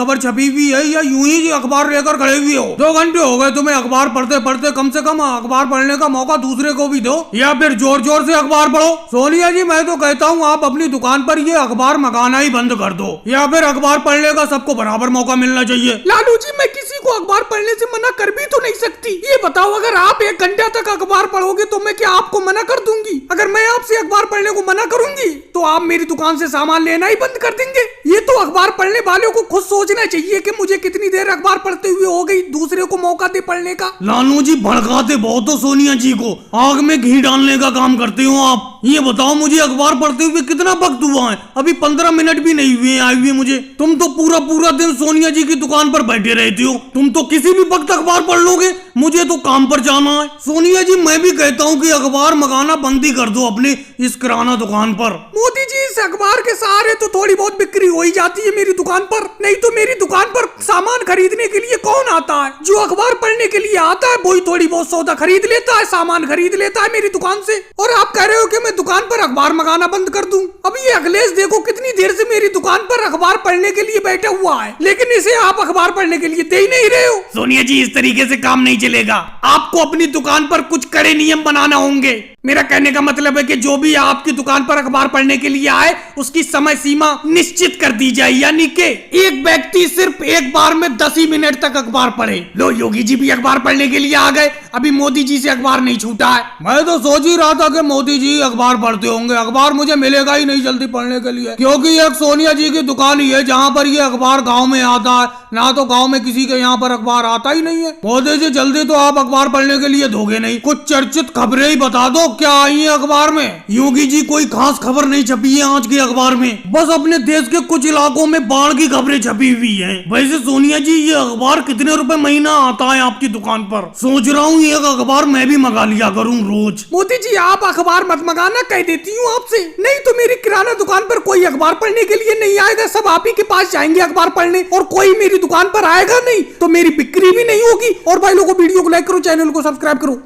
खबर छपी हुई है या यूं ही अखबार लेकर खड़े हुए हो? 2 घंटे हो गए तुम्हें अखबार पढ़ते पढ़ते, कम से कम अखबार पढ़ने का मौका दूसरे को भी दो, या फिर जोर जोर से अखबार पढ़ो। सोनिया जी मैं तो कहता हूँ आप अपनी दुकान पर ये अखबार मंगाना ही बंद कर दो, या फिर अखबार पढ़ने का सबको बराबर मौका मिलना चाहिए। लालू जी मैं किसी को अखबार पढ़ने से मना कर भी तो नहीं सकती। ये बताओ अगर आप 1 घंटा तक अखबार पढ़ोगे तो मैं क्या आपको मना कर दूंगी? अगर मैं आपसे अखबार पढ़ने को मना करूंगी तो आप मेरी दुकान से सामान लेना ही बंद कर देंगे। ये तो अखबार पढ़ने वालों को खुद सोचना चाहिए कि मुझे कितनी देर अखबार पढ़ते हुए हो गई, दूसरे को मौका दे पढ़ने का। लालू जी भड़काते बहुत हो सोनिया जी को, आग में घी डालने का काम करते हो आप। ये बताओ मुझे अखबार पढ़ते हुए कितना वक्त हुआ है? अभी 15 मिनट भी नहीं हुए आए हुए मुझे। तुम तो पूरा पूरा दिन सोनिया जी की दुकान पर बैठे रहते हो, तुम तो किसी भी वक्त अखबार पढ़ लोगे, मुझे तो काम पर जाना है। सोनिया जी मैं भी कहता हूँ कि अखबार मंगाना बंद ही कर दो अपने इस किराना दुकान पर। मोदी जी इस अखबार के सहारे तो थोड़ी बहुत बिक्री हो ही जाती है मेरी दुकान पर, नहीं तो मेरी दुकान पर सामान खरीदने के लिए कौन आता है? जो अखबार पढ़ने के लिए आता है वही थोड़ी बहुत सौदा खरीद लेता है, सामान खरीद लेता है मेरी दुकान से। और आप कह रहे हो कि मैं दुकान पर अखबार मंगाना बंद कर दूं? अभी ये अखिलेश देखो कितनी देर से मेरी दुकान पर अखबार पढ़ने के लिए बैठा हुआ है, लेकिन इसे आप अखबार पढ़ने के लिए दे ही नहीं रहे हो। सोनिया जी इस तरीके से काम नहीं चलेगा, आपको अपनी दुकान पर कुछ कड़े नियम बनाना होंगे। मेरा कहने का मतलब है कि जो भी आपकी दुकान पर अखबार पढ़ने के लिए आए उसकी समय सीमा निश्चित कर दी जाए, यानी कि एक व्यक्ति सिर्फ एक बार में 10 ही मिनट तक अखबार पढ़े। लो योगी जी भी अखबार पढ़ने के लिए आ गए, अभी मोदी जी से अखबार नहीं छूटा है। मैं तो सोच ही रहा था कि मोदी जी अखबार पढ़ते होंगे, अखबार मुझे मिलेगा ही नहीं जल्दी पढ़ने के लिए, क्योंकि एक सोनिया जी की दुकान ही है जहाँ पर ये अखबार गाँव में आता है, ना तो गाँव में किसी के यहाँ पर अखबार आता ही नहीं है। मोदी जी जल्दी तो आप अखबार पढ़ने के लिए दोगे नहीं, कुछ चर्चित खबरें ही बता दो क्या आई है अखबार में। योगी जी कोई खास खबर नहीं छपी है आज के अखबार में, बस अपने देश के कुछ इलाकों में बाढ़ की खबरें छपी हुई हैं। वैसे सोनिया जी ये अखबार कितने रुपए महीना आता है आपकी दुकान पर? सोच रहा हूँ एक अखबार मैं भी मंगा लिया करूँ रोज। मोदी जी आप अखबार मत मंगाना, कह देती हूँ आपसे, नहीं तो मेरी किराना दुकान पर कोई अखबार पढ़ने के लिए नहीं आएगा, सब आप ही के पास जाएंगे अखबार पढ़ने, और कोई मेरी दुकान पर आएगा नहीं तो मेरी बिक्री भी नहीं होगी। और भाई लोगों वीडियो को लाइक करो, चैनल को सब्सक्राइब करो।